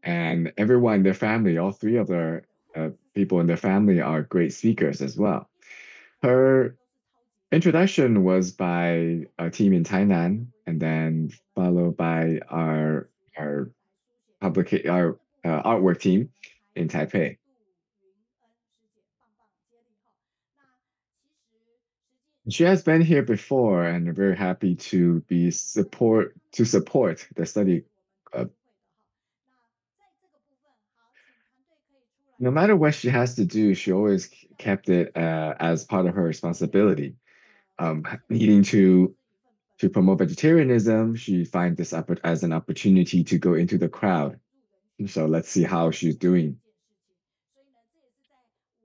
and everyone in their family, all three of their people in their family are great speakers as well. Her introduction was by a team in Tainan, and then followed by our our artwork team in Taipei. She has been here before, and we're very happy to support the study club. No matter what she has to do, she always kept it as part of her responsibility. Needing to promote vegetarianism, she finds this as an opportunity to go into the crowd. So let's see how she's doing.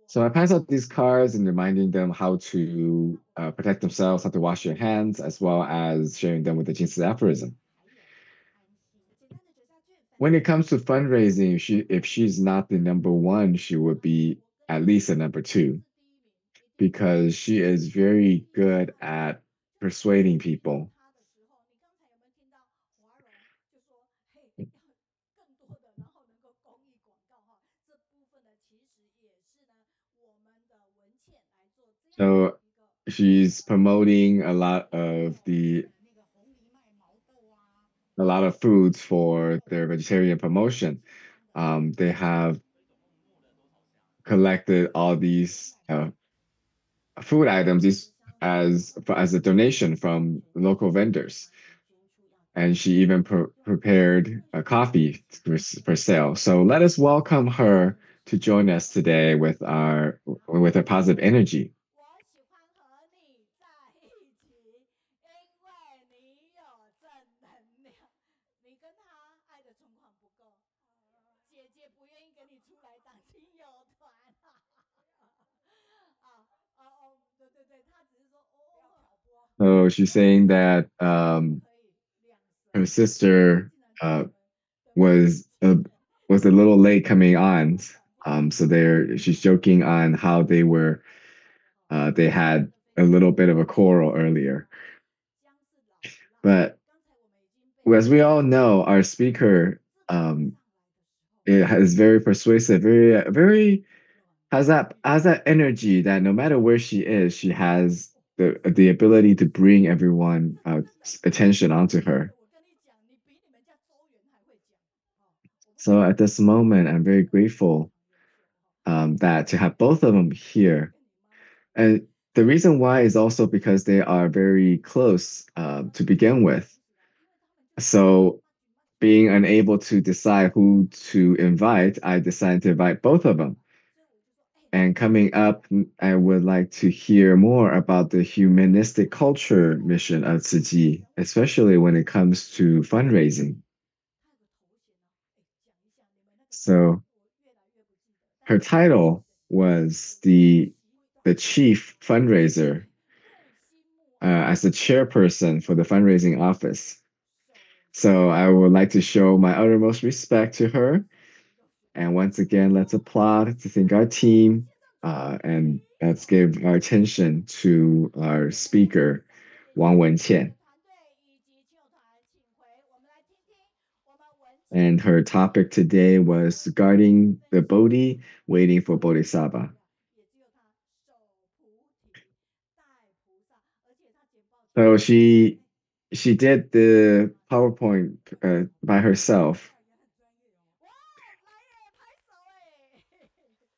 So I pass out these cards and reminding them how to protect themselves, how to wash your hands, as well as sharing them with the Jesus aphorism. When it comes to fundraising, if she's not the number one, she would be at least a number two because she is very good at persuading people. So she's promoting a lot of foods for their vegetarian promotion. They have collected all these food items as a donation from local vendors, and she even prepared a coffee for sale. So let us welcome her to join us today with her positive energy. So she's saying that her sister was a was a little late coming on. So she's joking on how they had a little bit of a quarrel earlier. But as we all know, our speaker is very persuasive, very has that energy that no matter where she is, she has the ability to bring everyone attention onto her. So at this moment, I'm very grateful that to have both of them here. And the reason why is also because they are very close to begin with. So being unable to decide who to invite, I decided to invite both of them. And coming up, I would like to hear more about the humanistic culture mission of Tzu Chi, especially when it comes to fundraising. So her title was the chief fundraiser as the chairperson for the fundraising office. So I would like to show my uttermost respect to her. And once again, let's applaud to thank our team and let's give our attention to our speaker, Wang Wenqian. And her topic today was guarding the Bodhi, waiting for Bodhisattva. So she did the PowerPoint by herself.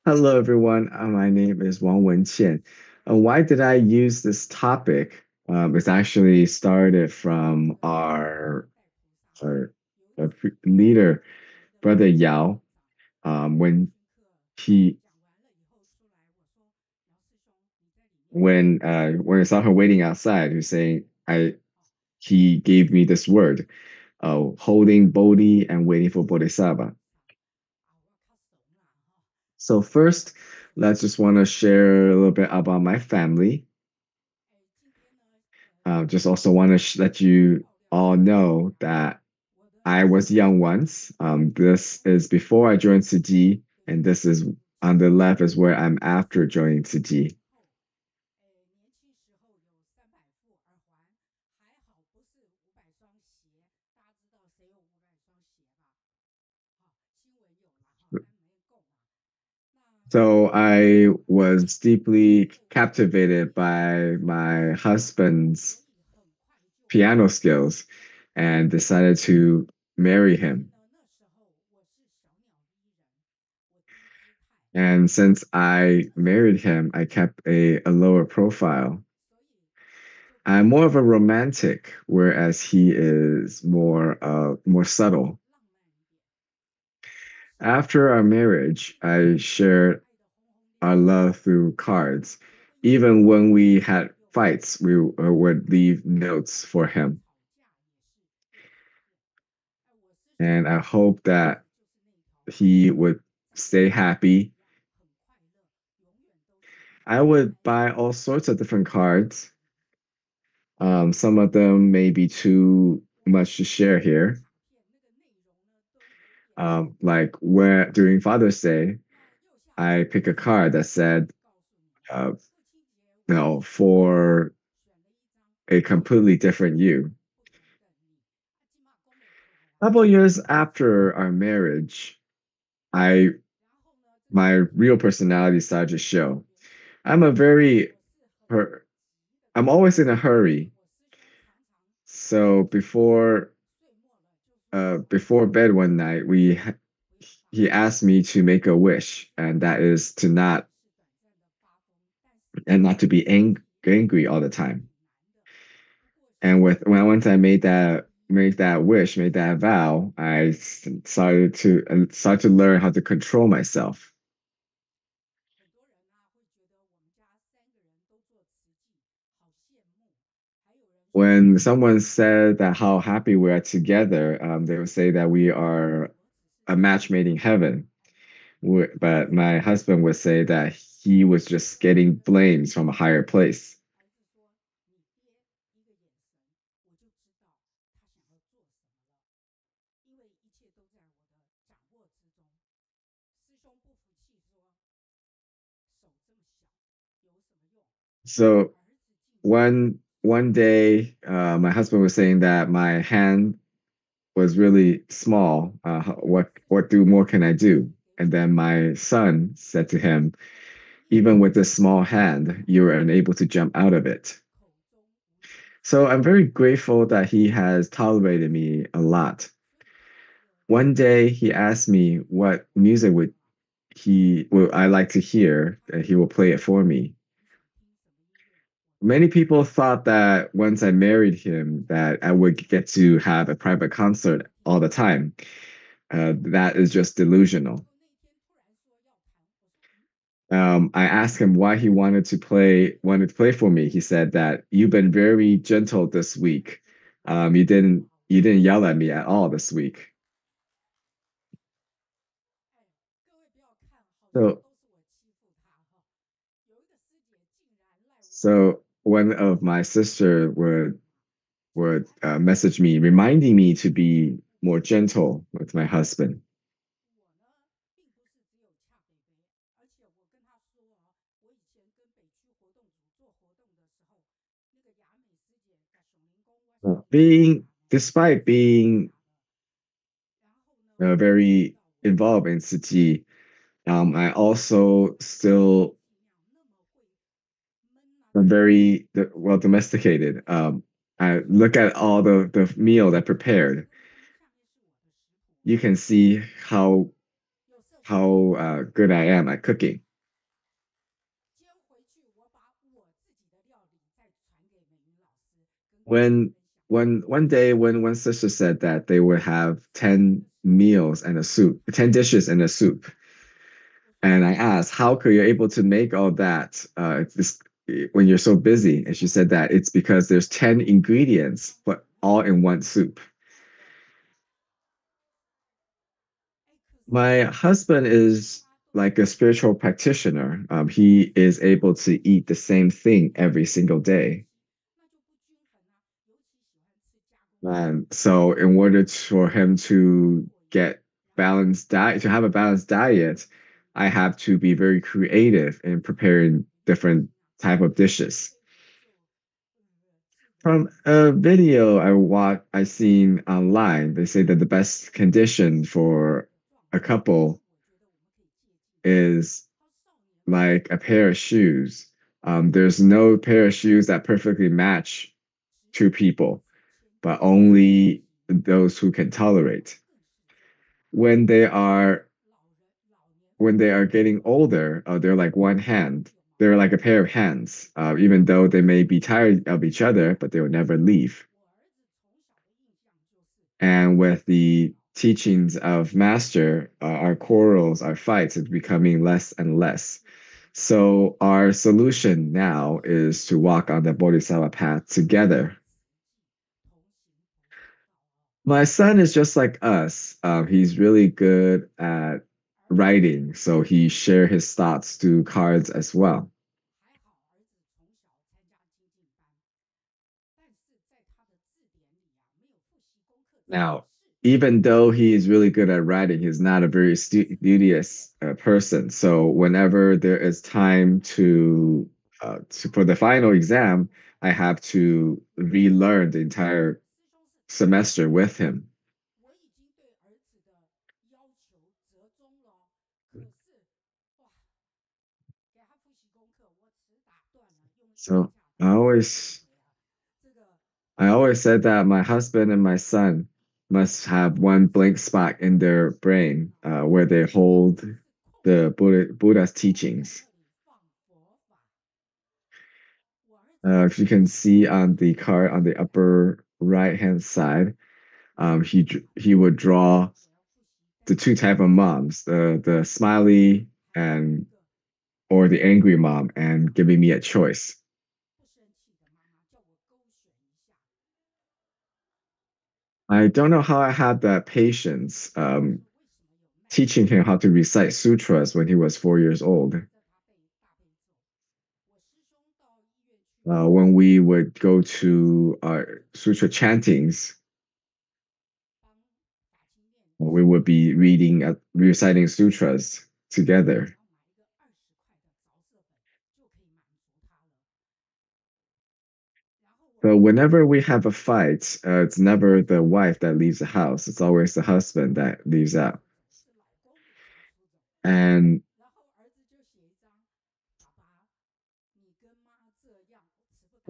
Hello, everyone. My name is Wang Wenqian. Why did I use this topic? It's actually started from our leader, Brother Yao, when he when I saw her waiting outside, who's saying he gave me this word, holding Bodhi and waiting for Bodhisattva. So first, let's just want to share a little bit about my family. Just also want to let you all know that I was young once. This is before I joined Tzu Chi, and this is on the left is where I'm after joining Tzu Chi. So I was deeply captivated by my husband's piano skills and decided to marry him. And since I married him, I kept a lower profile. I'm more of a romantic, whereas he is more subtle. After our marriage, I shared our love through cards. Even when we had fights, we would leave notes for him. And I hope that he would stay happy. I would buy all sorts of different cards. Some of them may be too much to share here. Like where during Father's Day, I pick a card that said, uh, for a completely different you. A couple years after our marriage, I my real personality started to show. I'm a very hur- I'm always in a hurry. So before bed one night, he asked me to make a wish, and that is to not to be angry all the time. And when once I made that vow, started to learn how to control myself. When someone said that how happy we are together, they would say that we are a match made in heaven. But my husband would say that he was just getting blames from a higher place. So one day, my husband was saying that my hand was really small. What do more can I do? And then my son said to him, even with this small hand, you are unable to jump out of it. So I'm very grateful that he has tolerated me a lot. One day he asked me what music would I like to hear, and he will play it for me. Many people thought that once I married him, that I would get to have a private concert all the time. That is just delusional. I asked him why he wanted to play for me. He said that you've been very gentle this week. You didn't yell at me at all this week. So so one of my sister would message me reminding me to be more gentle with my husband. Being Despite being very involved in Tzu, I also still am very well domesticated. I look at all the meal that prepared. You can see how good I am at cooking. When one day when one sister said that they would have 10 dishes and a soup. And I asked, how could you able to make all that when you're so busy? And she said that it's because there's 10 ingredients, but all in one soup. My husband is like a spiritual practitioner. He is able to eat the same thing every single day. And so in order for him to have a balanced diet, I have to be very creative in preparing different type of dishes. From a video I seen online, they say that the best condition for a couple is like a pair of shoes. There's no pair of shoes that perfectly match two people, but only those who can tolerate. When they are when they are getting older, they're like one hand. They're like a pair of hands. Even though they may be tired of each other, but they will never leave. And with the teachings of Master, our quarrels, our fights is becoming less and less. So our solution now is to walk on the Bodhisattva path together. My son is just like us. He's really good at writing, so he share his thoughts through cards as well. Now, even though he is really good at writing, he's not a very studious person. So whenever there is time to for the final exam, I have to relearn the entire semester with him. So I always I always said that my husband and my son must have one blank spot in their brain where they hold the Buddha's teachings. If you can see on the card on the upper right hand side, he would draw the two type of moms, the smiley and or the angry mom, and giving me a choice. I don't know how I had that patience teaching him how to recite sutras when he was 4 years old. When we would go to sutra chantings, we would be reading, reciting sutras together. So whenever we have a fight, it's never the wife that leaves the house. It's always the husband that leaves out. And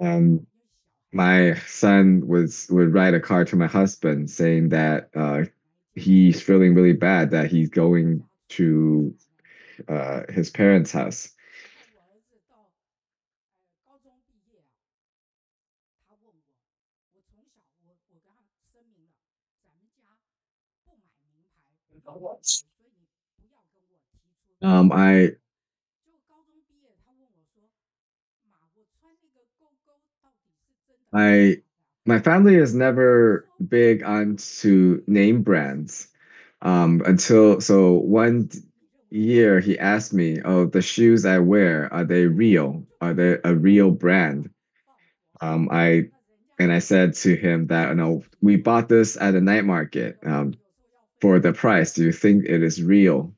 um, my son would write a card to my husband saying that he's feeling really bad that he's going to his parents' house. I I my family is never big onto name brands. Until so one year he asked me, "Oh, the shoes I wear, are they real? Are they a real brand?" I and I said to him that, no, we bought this at a night market for the price. Do you think it is real?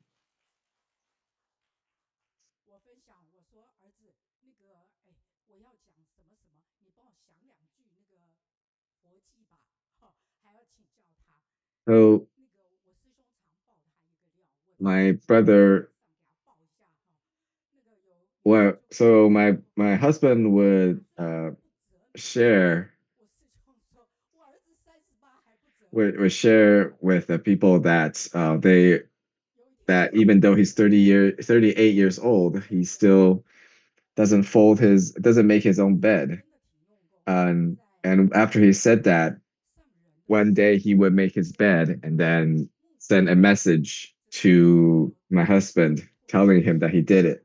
So my brother, well, so my husband would share would share with the people that that even though he's 38 years old, he still doesn't make his own bed. And after he said that, one day he would make his bed and then send a message to my husband telling him that he did it.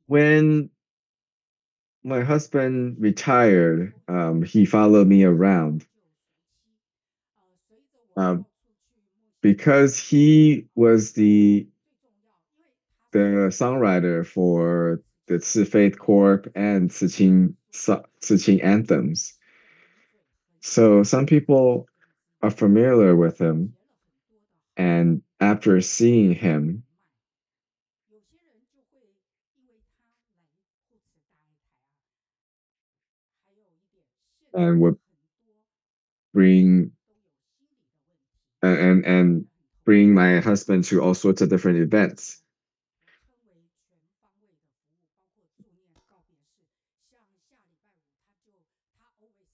When my husband retired, he followed me around um, because he was the songwriter for the Ci Faith Corp and Ciqing anthems. So some people are familiar with him, and after seeing him, and would bring and bring my husband to all sorts of different events.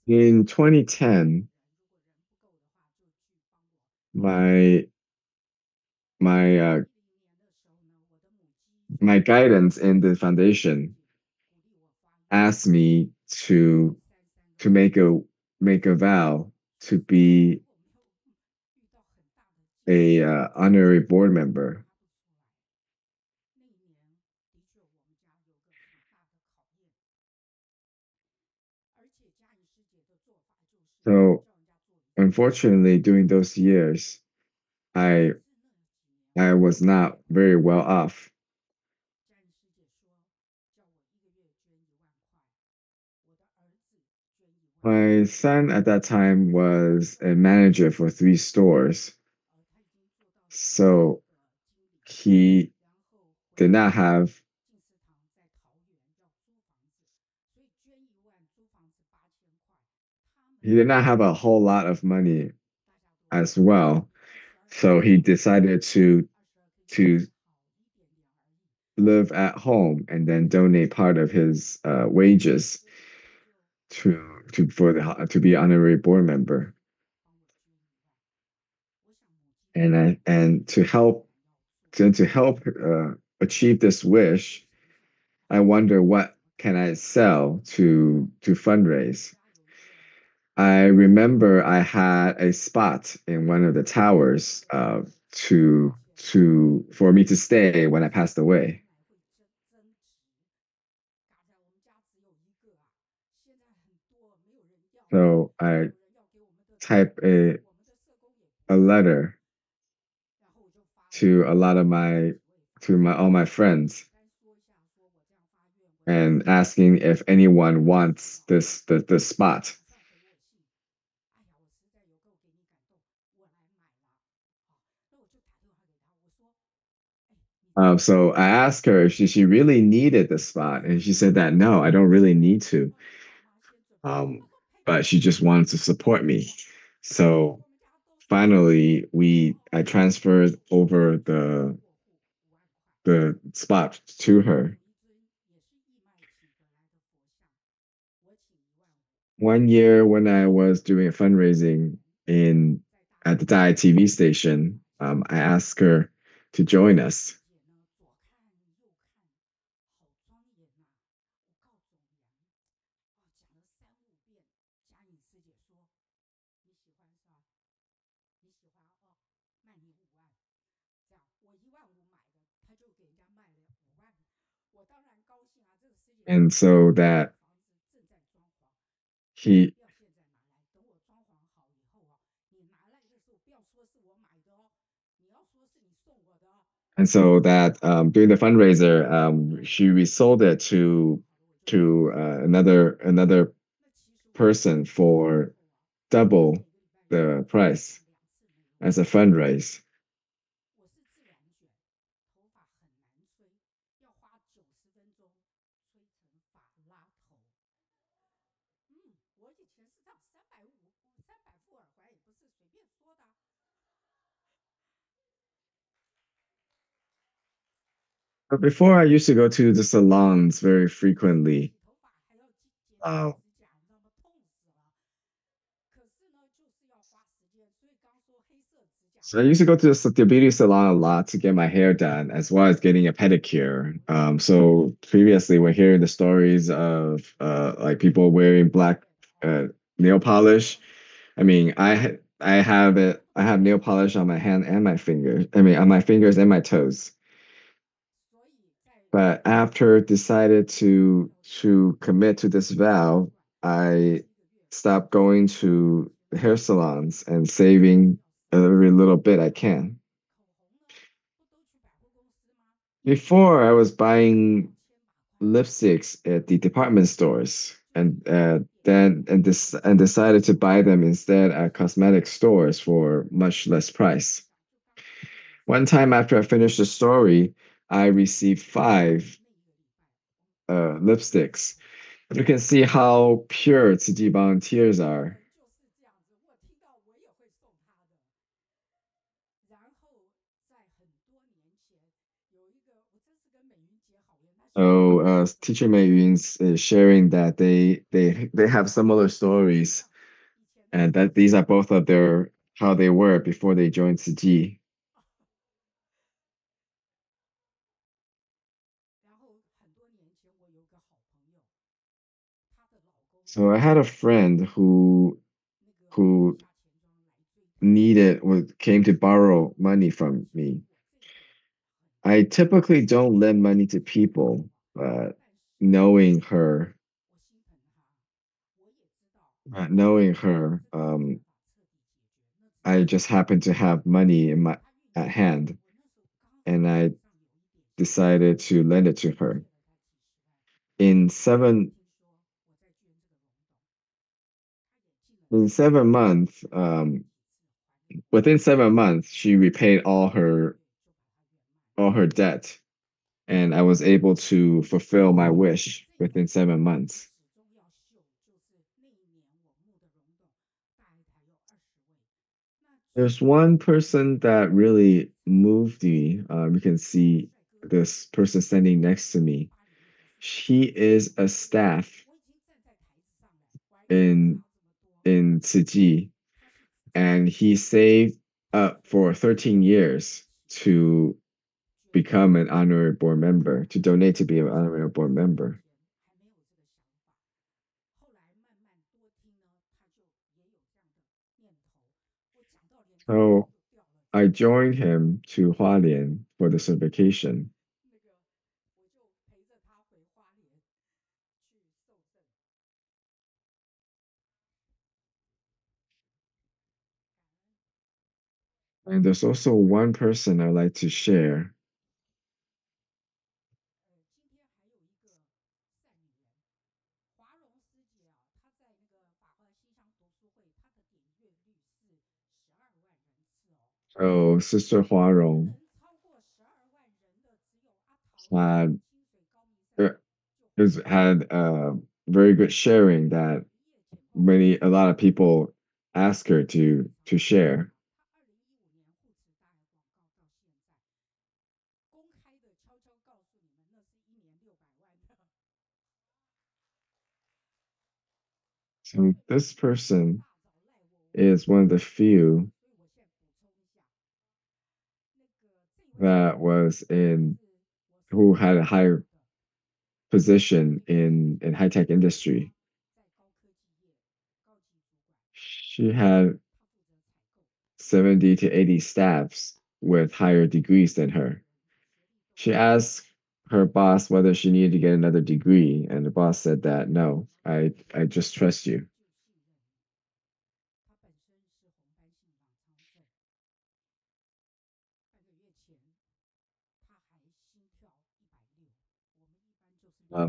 In 2010, my my my guidance in the foundation asked me to make a vow to be a honorary board member. So unfortunately, during those years, I I was not very well off. My son at that time was a manager for 3 stores, so he did not have he did not have a whole lot of money as well. So he decided to live at home and then donate part of his wages to be honorary board member. And to help achieve this wish, I wonder what can I sell to fundraise. I remember I had a spot in one of the towers to for me to stay when I passed away. So I type a letter to a lot of my to my all my friends and asking if anyone wants the spot. So I asked her if she really needed the spot, and she said that no, I don't really need to. Um, but she just wanted to support me. So finally, we I transferred over the spot to her. One year when I was doing a fundraising in at the Dai TV station, I asked her to join us. And so that he and so that during the fundraiser, she resold it to another person for double the price as a fundraise. But before I used to go to the salons very frequently. Uh, so I used to go to the beauty salon a lot to get my hair done, as well as getting a pedicure. So previously, we're hearing the stories of like people wearing black uh, nail polish. I mean, I have it. I have nail polish on my hand and my fingers. I mean, on my fingers and my toes. But after decided to commit to this vow, I stopped going to hair salons and saving every little bit I can. Before, I was buying lipsticks at the department stores, and decided to buy them instead at cosmetic stores for much less price. One time after I finished the story, I received 5 lipsticks. You can see how pure Tzu volunteers are. teacher Mei is sharing that they have similar stories, and that these are both of their how they were before they joined Tzu. So I had a friend who needed was came to borrow money from me. I typically don't lend money to people, but knowing her, knowing her, I just happened to have money in my at hand, and I decided to lend it to her. In 7 months, within 7 months, she repaid all her debt, and I was able to fulfill my wish within 7 months. There's one person that really moved me. You can see this person standing next to me. She is a staff in Tzu, and he saved up for 13 years to become an honorary board member, to donate to be an honorary board member. So I joined him to Hualien for the certification. And there's also one person I'd like to share. So Sister Huarong had uh, had very good sharing that a lot of people ask her to share. So this person is one of the few that was in who had a higher position in high tech industry. She had 70 to 80 staffs with higher degrees than her. She asked her boss whether she needed to get another degree, and the boss said that no, I just trust you.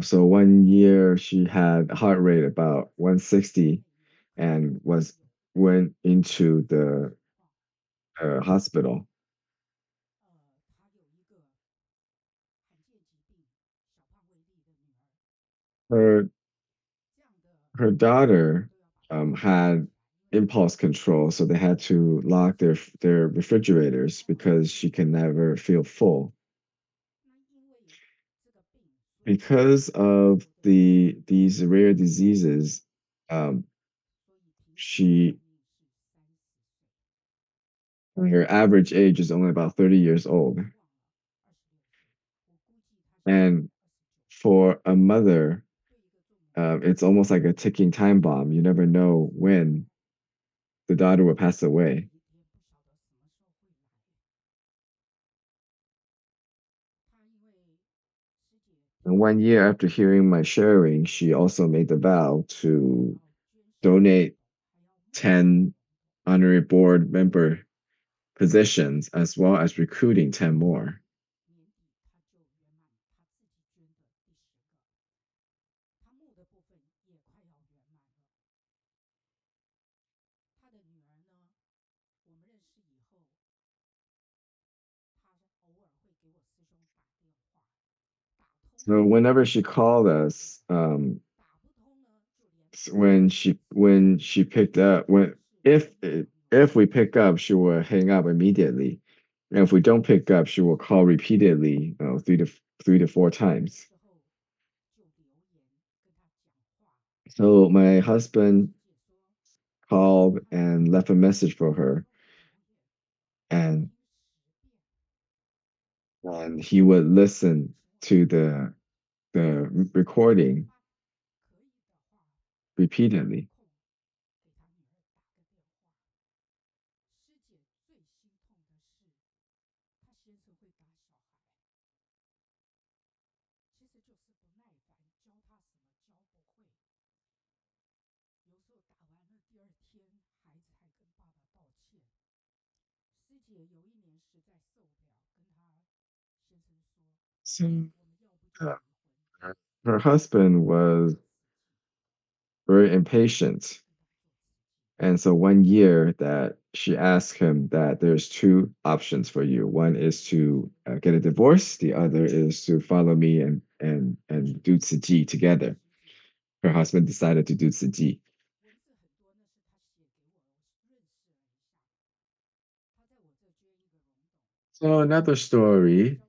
So 1 year she had a heart rate about 160 and was went into the hospital. Her her daughter had impulse control, so they had to lock their refrigerators because she can never feel full. Because of these rare diseases, um, she her average age is only about 30 years old. And for a mother, it's almost like a ticking time bomb. You never know when the daughter will pass away. And 1 year after hearing my sharing, she also made the vow to donate 10 honorary board member positions as well as recruiting 10 more. So whenever she called us, when she picked up when if we pick up, she will hang up immediately, and if we don't pick up, she will call repeatedly, 3 to 4 times. So my husband called and left a message for her, and he would listen to the recording repeatedly. So uh, her husband was very impatient. And so one year that she asked him that there's two options for you. One is to get a divorce. The other is to follow me and do Tzu Chi together. Her husband decided to do Tzu Chi. So another story.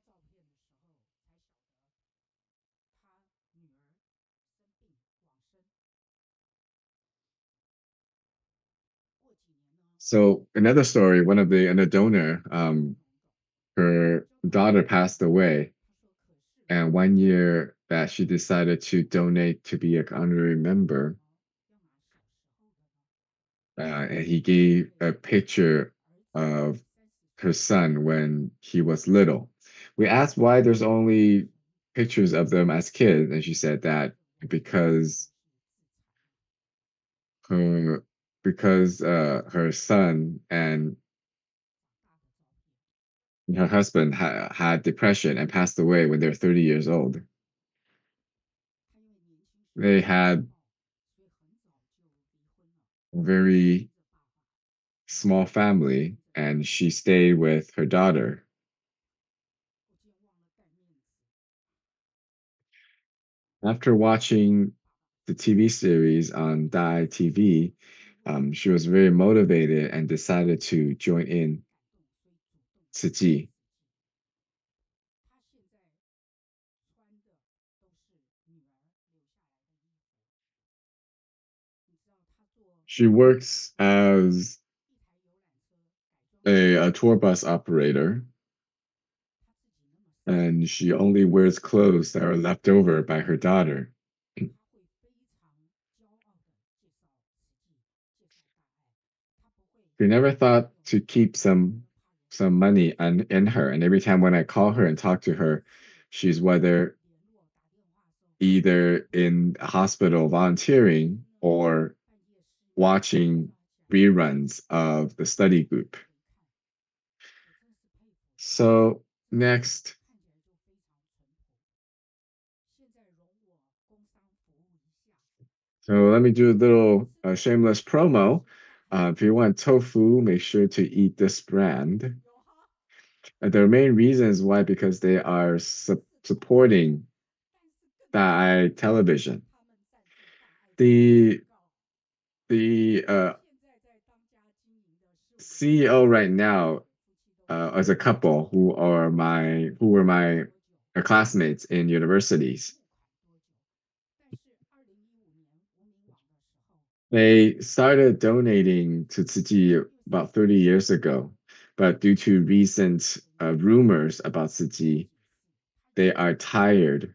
So another story. One of the donor, her daughter passed away, and one year that she decided to donate to be an honorary member, and he gave a picture of her son when he was little. We asked why there's only pictures of them as kids, and she said that because her her son and her husband had depression and passed away when they were 30 years old. They had a very small family, and she stayed with her daughter. After watching the TV series on Dai TV, she was very motivated and decided to join in Tzu Chi. She works as a tour bus operator, and she only wears clothes that are left over by her daughter. We never thought to keep some money in her, and every time when I call her and talk to her, she's whether either in a hospital volunteering or watching reruns of the study group. So next, so let me do a little shameless promo. If you want tofu, make sure to eat this brand. The main reason is why because they are supporting Thai television. The the CEO right now is a couple who were my classmates in universities. They started donating to Tzu Chi about 30 years ago, but due to recent rumors about Tzu Chi, they are tired.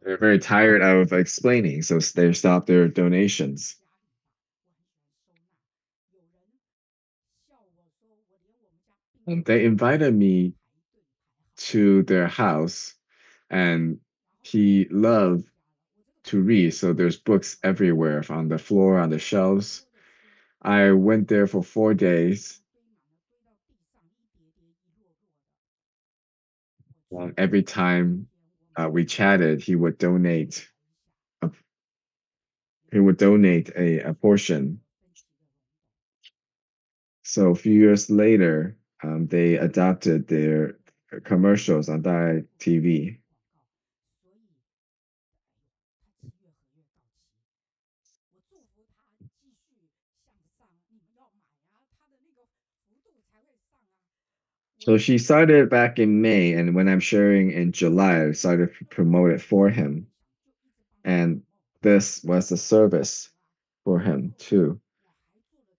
They're very tired of explaining, so they stopped their donations. And they invited me to their house, and he loved to read, so there's books everywhere on the floor, on the shelves. I went there for 4 days. Every time we chatted, a, he would donate a portion. So a few years later, they adopted their commercials on Thai TV. So she started back in May, and when I'm sharing in July, I started to promote it for him. And this was a service for him too,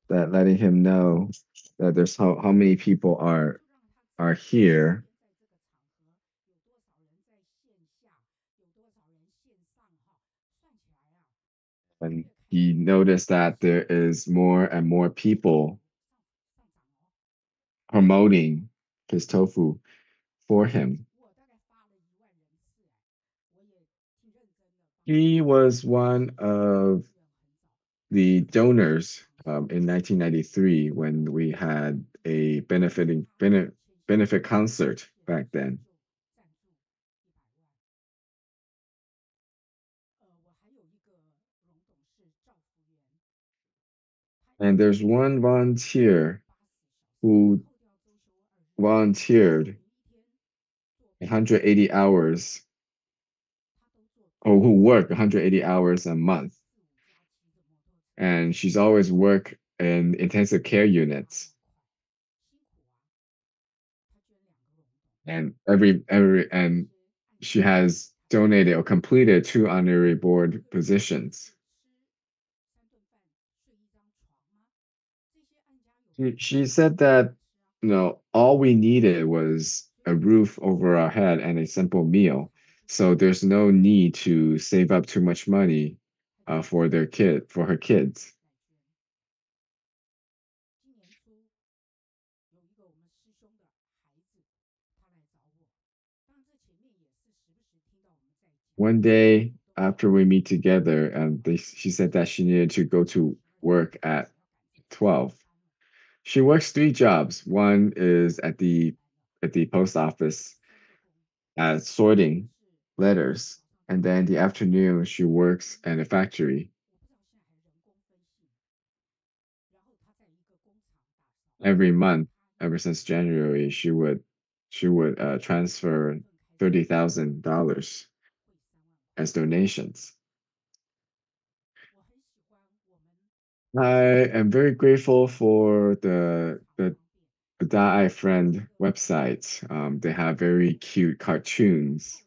that letting him know that there's how many people are here. And he noticed that there is more and more people promoting his tofu for him. He was one of the donors in 1993 when we had a benefit concert back then. And there's one volunteer who volunteered 180 hours, or who worked 180 hours a month, and she's always worked in intensive care units. And and she has donated or completed two honorary board positions. She said that, all we needed was a roof over our head and a simple meal. So there's no need to save up too much money for her kids. One day after we meet together, she said that she needed to go to work at 12. She works three jobs. One is at the post office sorting letters, and then the afternoon she works in a factory. Every month, ever since January, she would transfer $30,000 as donations. I am very grateful for the Dai Friend website. They have very cute cartoons.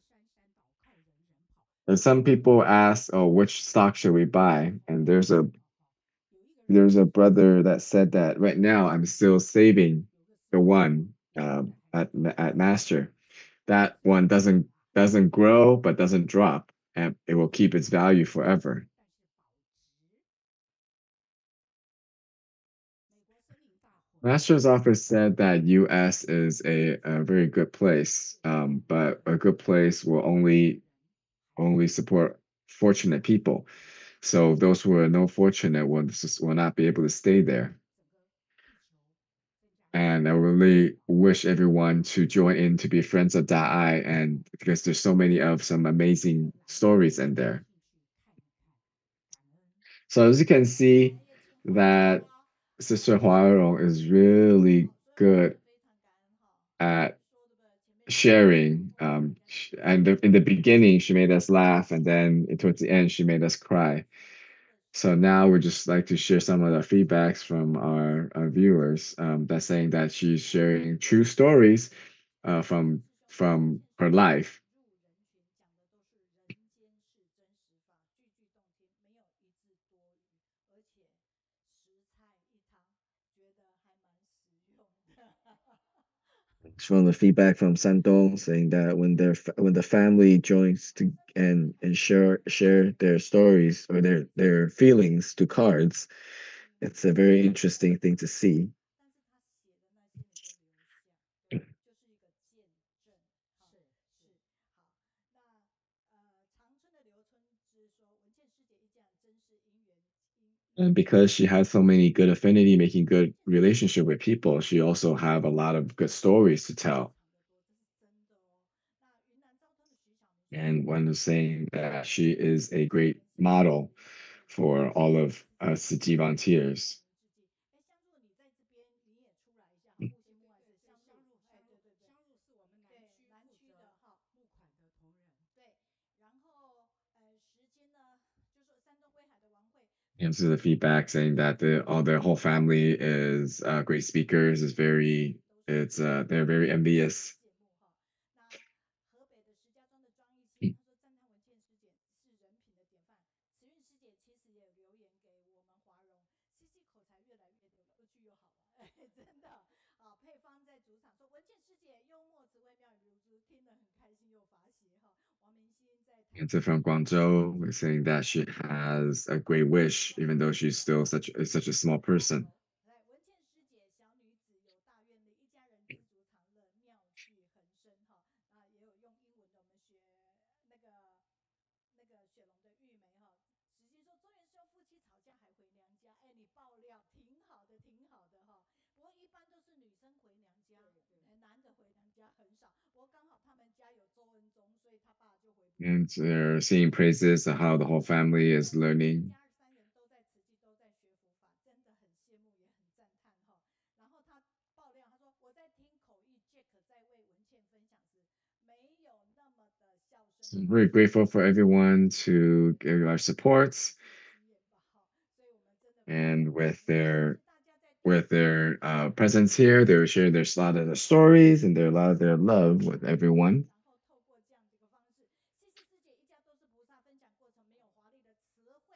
And some people ask, "Oh, which stock should we buy?" And there's a brother that said that right now I'm still saving the one at Master. That one doesn't grow but doesn't drop, and it will keep its value forever. Master's office said that US is a very good place, but a good place will only support fortunate people. So those who are no fortunate will not be able to stay there. And I really wish everyone to join in to be friends of Da'ai, and because there's so many of some amazing stories in there. So as you can see that Sister Huarong is really good at sharing. And in the beginning, she made us laugh, and then towards the end, she made us cry. So now we'd just like to share some of the feedbacks from our viewers, that's saying that she's sharing true stories from her life. From the feedback from Sandong saying that when the family joins to and share their stories or their feelings to cards, it's a very interesting thing to see. And because she has so many good affinity, making good relationship with people, she also have a lot of good stories to tell. And one was saying that she is a great model for all of us city volunteers. And so the feedback saying that all their whole family is great speakers, is very It's they're very envious. 那河北的石家庄的庄艺兴，他说赞叹文倩师姐是人品的典范。慈韵师姐其实也留言给我们华容，CC 口才越来越溜了，又句又好玩，哎，真的。啊，配方在主场说文倩师姐幽默词汇妙语如珠，听得很开心又发泄哈。王明星在台Answer 中 from 说文倩 Guangzhou 师 was 姐 saying 真 that 的 she 很会聊，has a great 啊，wish, 真 even 的 though 真 she's 的。still such a small person. 来，文倩师姐小女子有大愿力，一家人知足常乐，妙趣横生哈。啊，也有用英文的，我们学那个雪龙的玉梅哈。直接说中原兄夫妻吵架还回娘家，哎，你爆料挺好的，挺好的哈。不过一般都是女生回娘家，男的回娘家很少。不过刚好他们家有周恩宗，所以他爸就回不去。And they're singing praises of how the whole family 不 is 过现在一 learning. 家3人都在慈济，都在学佛法，真的很羡慕，也很赞叹哈。然后他爆料，他说我在听口译 Jack 在为文倩分享时，没有那么的笑声 So I'm 如 very 此，grateful for 真的everyone 很难得，to 我们 give 也 our 是第一 supports 次经验吧哈。所以我们真的非常 and 的感恩，就是大家在对 with 师姐 their 的爱，presence here. They were sharing their a lot of their stories and their a lot of their love with everyone. 然后透过这样的一个方式，西西师姐一家都是菩萨，分享过程没有华丽的词汇，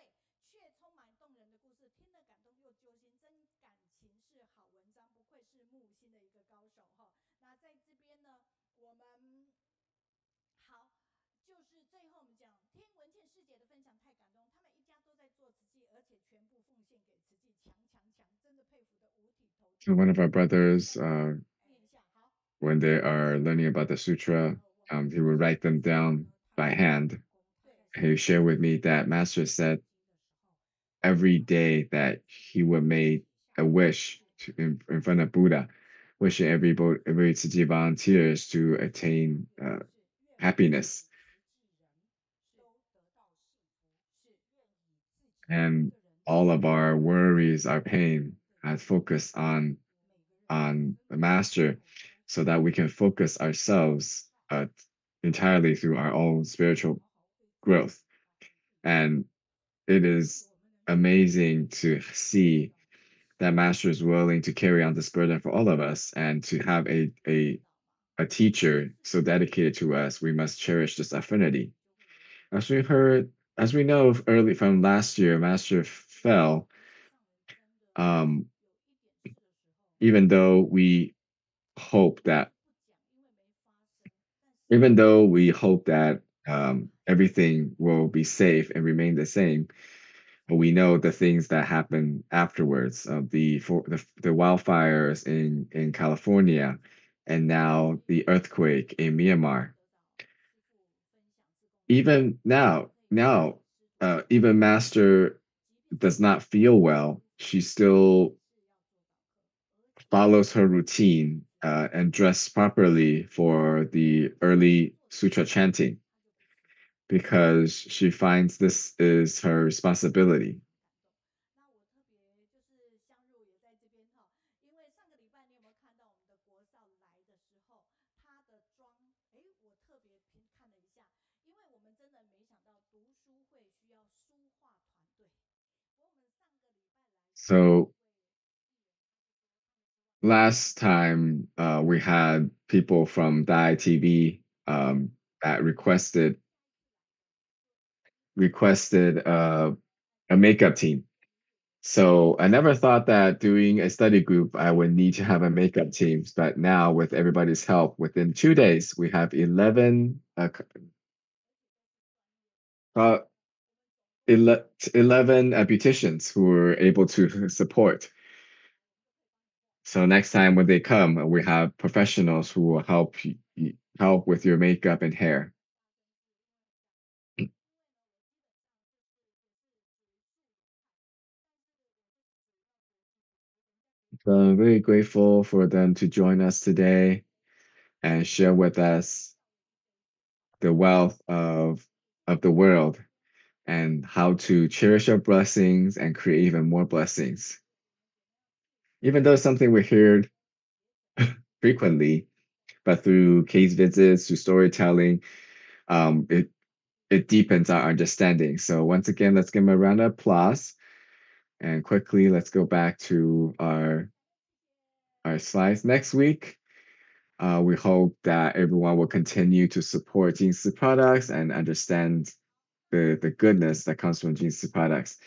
却充满动人的故事，听了感动又揪心，真感情是好文章，不愧是木星的一个高手哈。那在这边呢，我们好，就是最后我们讲，听文倩师姐的分享太感动，他们一家都在做慈济，而且全部奉献给慈济，强强强，真的佩服的五体投地。So one of our 那这边 brothers, 呢，念一下好。when they are learning about the sutra, 我们 he would 西 write 西 them 师姐 down 呢，她 by 非常 hand. 用功，对，He 师 shared 姐 with 在 me 念 that 文 Master 倩的 said 心经的时候，every 她是 day 会 that 写 he would 会 make 写下 a 来，wish 才 to, 可以 in 记 front of 得。Buddha, 那 wishing 这边呢，every 我 Tzu 们要讲 volunteers 的 to 是最后 attain 一个，是愿所 happiness. 有实质人都得到幸福，是愿以自己每 And 个人 all of 生命 our 中的所 worries, 有 our 苦难 pain 的 has 经验，focused on 每个人的 on 生 the 命的 master 口中 so 都 that we 会 can 有 focus 一句话，ourselves 让我们可以 entirely through our 真的 own 可以 spiritual 好好为自己 growth. 发挥自己。And it 这是 is 我们能够在这 amazing 边 to 分享 see 到的事实。that master is willing to carry on this burden for all of us and to have a 那 teacher 自 so 己呢， dedicated to 在 us. We 这个 must cherish 过 this 程当中， affinity. 就会觉得 As we 真的 heard, as we know early from last year, Master 在 fell. 跟心上人真的 Um, 有一点事的时候， even 真 though 的 we hope 不 that 是不讲，因为没发生，但是 even 真 though 的 we 会 hope that 真的 everything will be safe and remain the same, but we know the things that happen afterwards of the wildfires in California, and 所 now 以 the earthquake in 今天 Myanmar. 得到师父分享自贡的 Even 我们 now, 可以看到 now, 师徒的爱，even 真的， Master 即便 does 是在 not 生 feel 命最 well. 舒服 She 的时候，还 still 是要做祷课，而且 follows her 真的是要 routine 持续， and 真的 dress properly 真 for 的， the 他只要 early 做这件 sutra 事情， chanting 他就不吃苦。because she finds this is her 真的非 responsibility. 常感动。那我特别就是香入也在这边哈，因为上个礼拜你有没有看到我们的国少来的时候，他的妆，哎，我特别看了一下，因为我们真的没想到读书会需要书画团队。我们上个礼拜来的有一 So 位艺人，他 last 说他们 time we had people from Dai TV that 那 requested 下一次来的就 requested a makeup team. So I never thought that doing a study group, I would need to have a makeup team. But now, with everybody's help, within 2 days, we have 11, 而 uh, 且我们总共有 11 beauticians who were able to support. 来，我们就可以帮你画。So next time when they come, we have professionals who will help with your makeup and hair. 因为呢，我基本上就是属于助理派，但是我是属于要着手，我等一下 So I'm 结束 very 之后，我 grateful 会 for them to join us 跟大 today 家分享 and 我 share 们 with 的 us 教育这一次好， the 那 wealth 我们 of the 今天 world 呢，and how to cherish our blessings and create even more blessings. 弟兄 Even 姐 though it's 妹们 something we 要 heard 节省时间，frequently, 真 but 的 through case 真的 visits, through 真的 storytelling, 真的 it deepens our understanding. So once again, let's give them a round of applause. And quickly, let's go back to 感恩，谢谢。our slides next week. We hope that everyone will continue to support Jinsi products and understand the goodness that comes from Jinsi products.